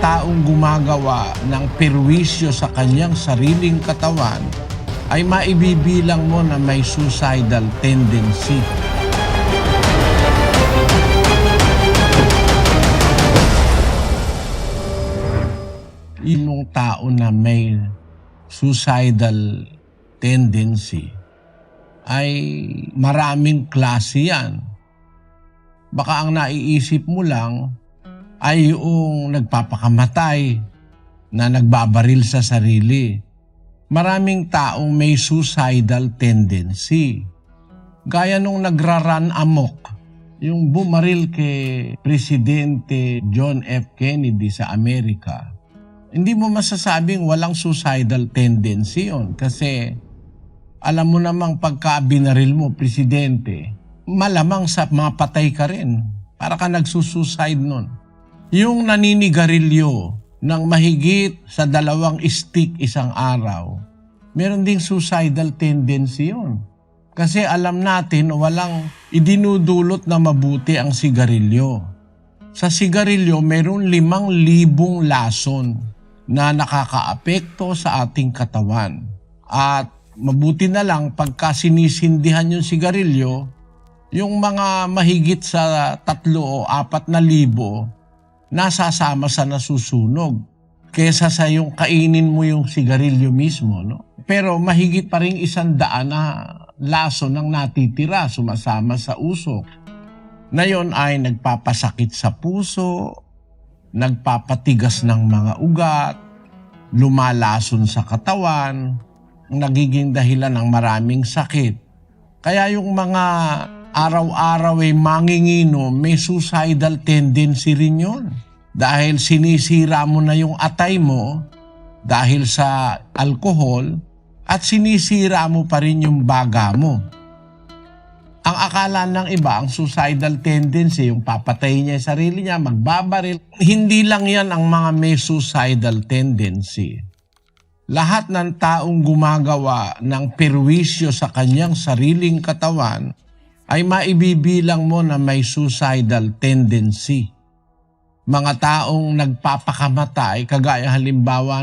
taong gumagawa ng perwisyo sa kanyang sariling katawan ay maibibilang mo na may suicidal tendency. Yung tao na may suicidal tendency ay maraming klase yan. Baka ang naiisip mo lang ay yung nagpapakamatay na nagbabaril sa sarili. Maraming taong may suicidal tendency. Gaya nung nagra-run amok, yung bumaril kay Presidente John F. Kennedy sa Amerika. Hindi mo masasabing walang suicidal tendency yun kasi alam mo namang pagka binaril mo, presidente, malamang sa mapatay ka rin. Para ka nagsusuicide nun. Yung naninigarilyo ng mahigit sa 2 stick isang araw, meron ding suicidal tendency yun. Kasi alam natin walang idinudulot na mabuti ang sigarilyo. Sa sigarilyo, meron 5,000 lason na nakakaapekto sa ating katawan. At mabuti na lang pagka sinisindihan yung sigarilyo, yung mga mahigit sa 3 o 4 na libo nasasama sa nasusunog kesa sa yung kainin mo yung sigarilyo mismo. No? Pero mahigit pa rin 100 na lason ang natitira sumasama sa usok. Na yon ay nagpapasakit sa puso, nagpapatigas ng mga ugat, lumalason sa katawan, nagiging dahilan ng maraming sakit. Kaya yung mga araw-araw ay manginginom, may suicidal tendency rin yun. Dahil sinisira mo na yung atay mo dahil sa alkohol at sinisira mo pa rin yung baga mo. Ang akala ng iba, ang suicidal tendency, yung papatay niya yung sarili niya, magbabaril. Hindi lang yan ang mga may suicidal tendency. Lahat ng taong gumagawa ng perwisyo sa kanyang sariling katawan ay maibibilang mo na may suicidal tendency. Mga taong nagpapakamatay, kagaya halimbawa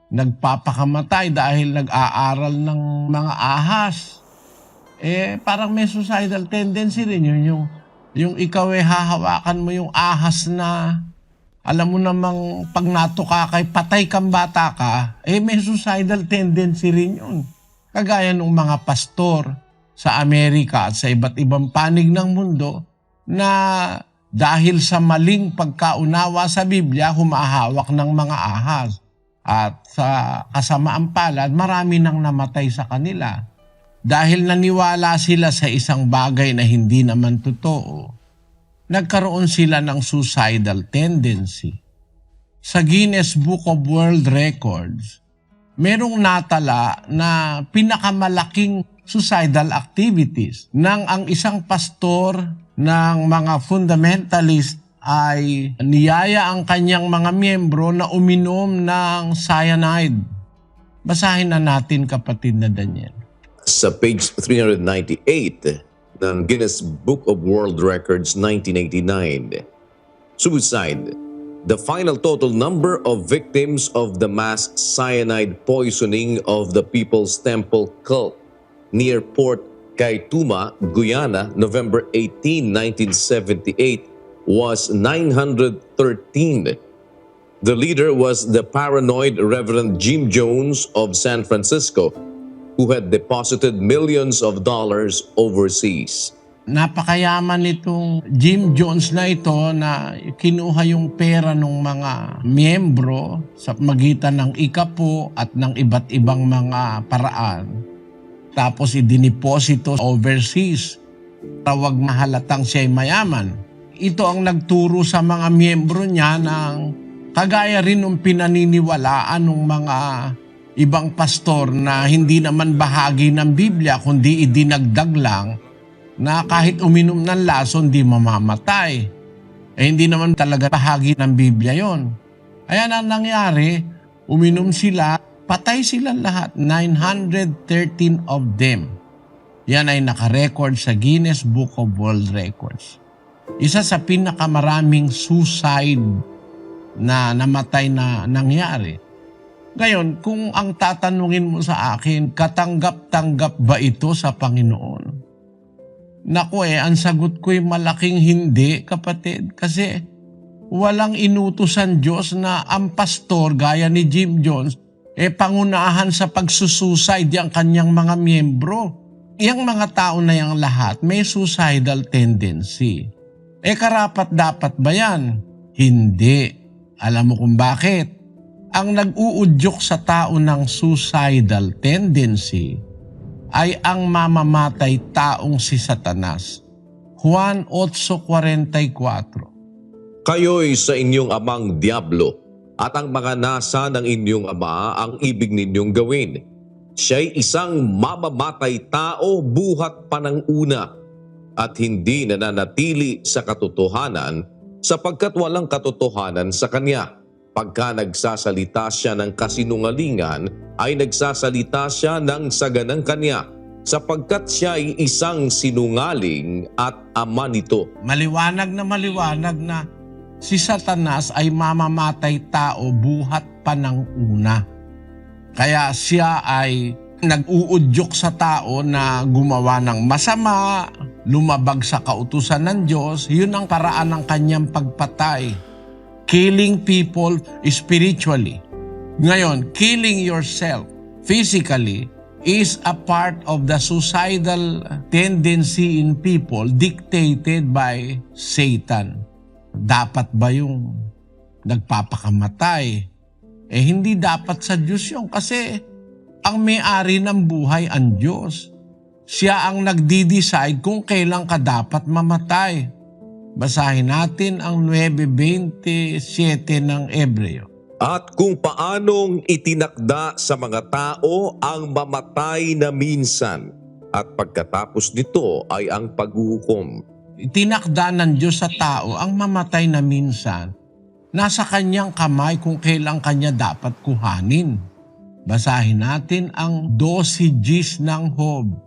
nagpapakamatay dahil nag-aaral ng mga ahas. Parang may suicidal tendency rin yun. Yung ikaw hahawakan mo yung ahas na alam mo namang pag natuka kay patay kang bata ka, may suicidal tendency rin yun. Kagaya ng mga pastor sa Amerika at sa iba't ibang panig ng mundo na dahil sa maling pagkaunawa sa Biblia, humahawak ng mga ahas. At sa kasamaan palad, marami nang namatay sa kanila. Dahil naniwala sila sa isang bagay na hindi naman totoo, nagkaroon sila ng suicidal tendency. Sa Guinness Book of World Records, merong natala na pinakamalaking suicidal activities nang ang isang pastor ng mga fundamentalist ay niyaya ang kanyang mga miyembro na uminom ng cyanide. Basahin na natin, kapatid na Daniel. Sa page 398 ng Guinness Book of World Records 1989, suicide, the final total number of victims of the mass cyanide poisoning of the People's Temple cult near Port Kaituma, Guyana, November 18, 1978 was 913. The leader was the paranoid Reverend Jim Jones of San Francisco, who had deposited millions of dollars overseas. Napakayaman nitong Jim Jones na ito na kinuha yung pera ng mga miyembro sa magitan ng ikapo at ng iba't ibang mga paraan. Tapos idiniposito overseas. Tawag mahalatang siya'y mayaman. Ito ang nagturo sa mga miyembro niya ng kagaya rin ng pinaniniwalaan ng mga ibang pastor na hindi naman bahagi ng Biblia kundi idinagdag lang na kahit uminom ng lason di mamamatay. Hindi naman talaga bahagi ng Biblia yon. Ayan ang nangyari, uminom sila, patay silang lahat, 913 of them. Yan ay nakarecord sa Guinness Book of World Records. Isa sa pinakamaraming suicide na namatay na nangyari. Ngayon, kung ang tatanungin mo sa akin, katanggap-tanggap ba ito sa Panginoon? Naku ang sagot ko'y malaking hindi, kapatid. Kasi walang inutusan Diyos na ang pastor, gaya ni Jim Jones, pangunahan sa pagsusuicide yung kanyang mga miyembro. Yang mga tao na yung lahat may suicidal tendency. Karapat dapat ba yan? Hindi. Alam mo kung bakit? Ang nag-uudyok sa tao ng suicidal tendency ay ang mamamatay taong si Satanas. Juan 8:44. Kayo'y sa inyong amang Diablo, at ang mga nasa ng inyong ama ang ibig ninyong gawin. Siya'y isang mamamatay tao buhat pa ng una, at hindi nananatili sa katotohanan sapagkat walang katotohanan sa kanya. Pagka nagsasalita siya ng kasinungalingan, ay nagsasalita siya ng saganang kanya, sapagkat siya ay isang sinungaling at ama nito. Maliwanag na si Satanas ay mamamatay tao buhat pa ng una. Kaya siya ay nag-uudyok sa tao na gumawa ng masama, lumabag sa kautusan ng Diyos. Yun ang paraan ng kanyang pagpatay. Killing people spiritually. Ngayon, killing yourself physically is a part of the suicidal tendency in people dictated by Satan. Dapat ba yung nagpapakamatay? Hindi dapat sa Diyos yun kasi ang may-ari ng buhay ang Diyos. Siya ang nagdi-decide kung kailan ka dapat mamatay. Basahin natin ang 9:27 ng Hebreo. At kung paanong itinakda sa mga tao ang mamatay na minsan, at pagkatapos nito ay ang paghuhukom. Itinakda ng Diyos sa tao ang mamatay na minsan. Nasa kanyang kamay kung kailan kanya dapat kuhanin. Basahin natin ang 12 ng Job.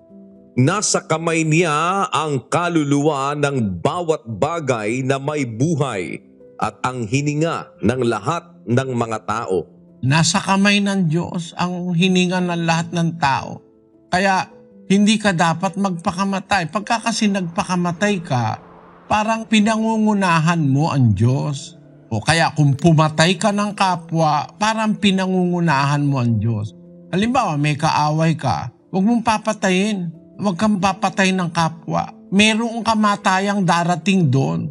Nasa kamay niya ang kaluluwa ng bawat bagay na may buhay at ang hininga ng lahat ng mga tao. Nasa kamay ng Diyos ang hininga ng lahat ng tao. Kaya hindi ka dapat magpakamatay. Pagka kasi nagpakamatay ka, parang pinangungunahan mo ang Diyos. O kaya kung pumatay ka ng kapwa, parang pinangungunahan mo ang Diyos. Halimbawa, may kaaway ka, huwag mong papatayin. Huwag kang papatay ng kapwa. Merong kamatayang darating doon.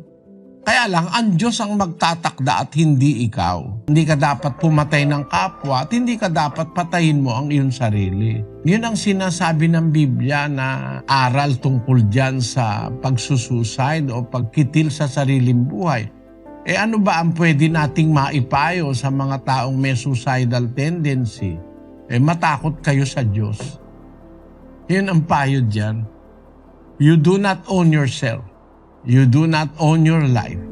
Kaya lang, ang Diyos ang magtatakda at hindi ikaw. Hindi ka dapat pumatay ng kapwa at hindi ka dapat patayin mo ang iyong sarili. Yun ang sinasabi ng Biblia na aral tungkol dyan sa pagsusuicide o pagkitil sa sariling buhay. Ano ba ang pwede nating maipayo sa mga taong may suicidal tendency? Matakot kayo sa Diyos. Yun ang payo dyan. You do not own yourself. You do not own your life.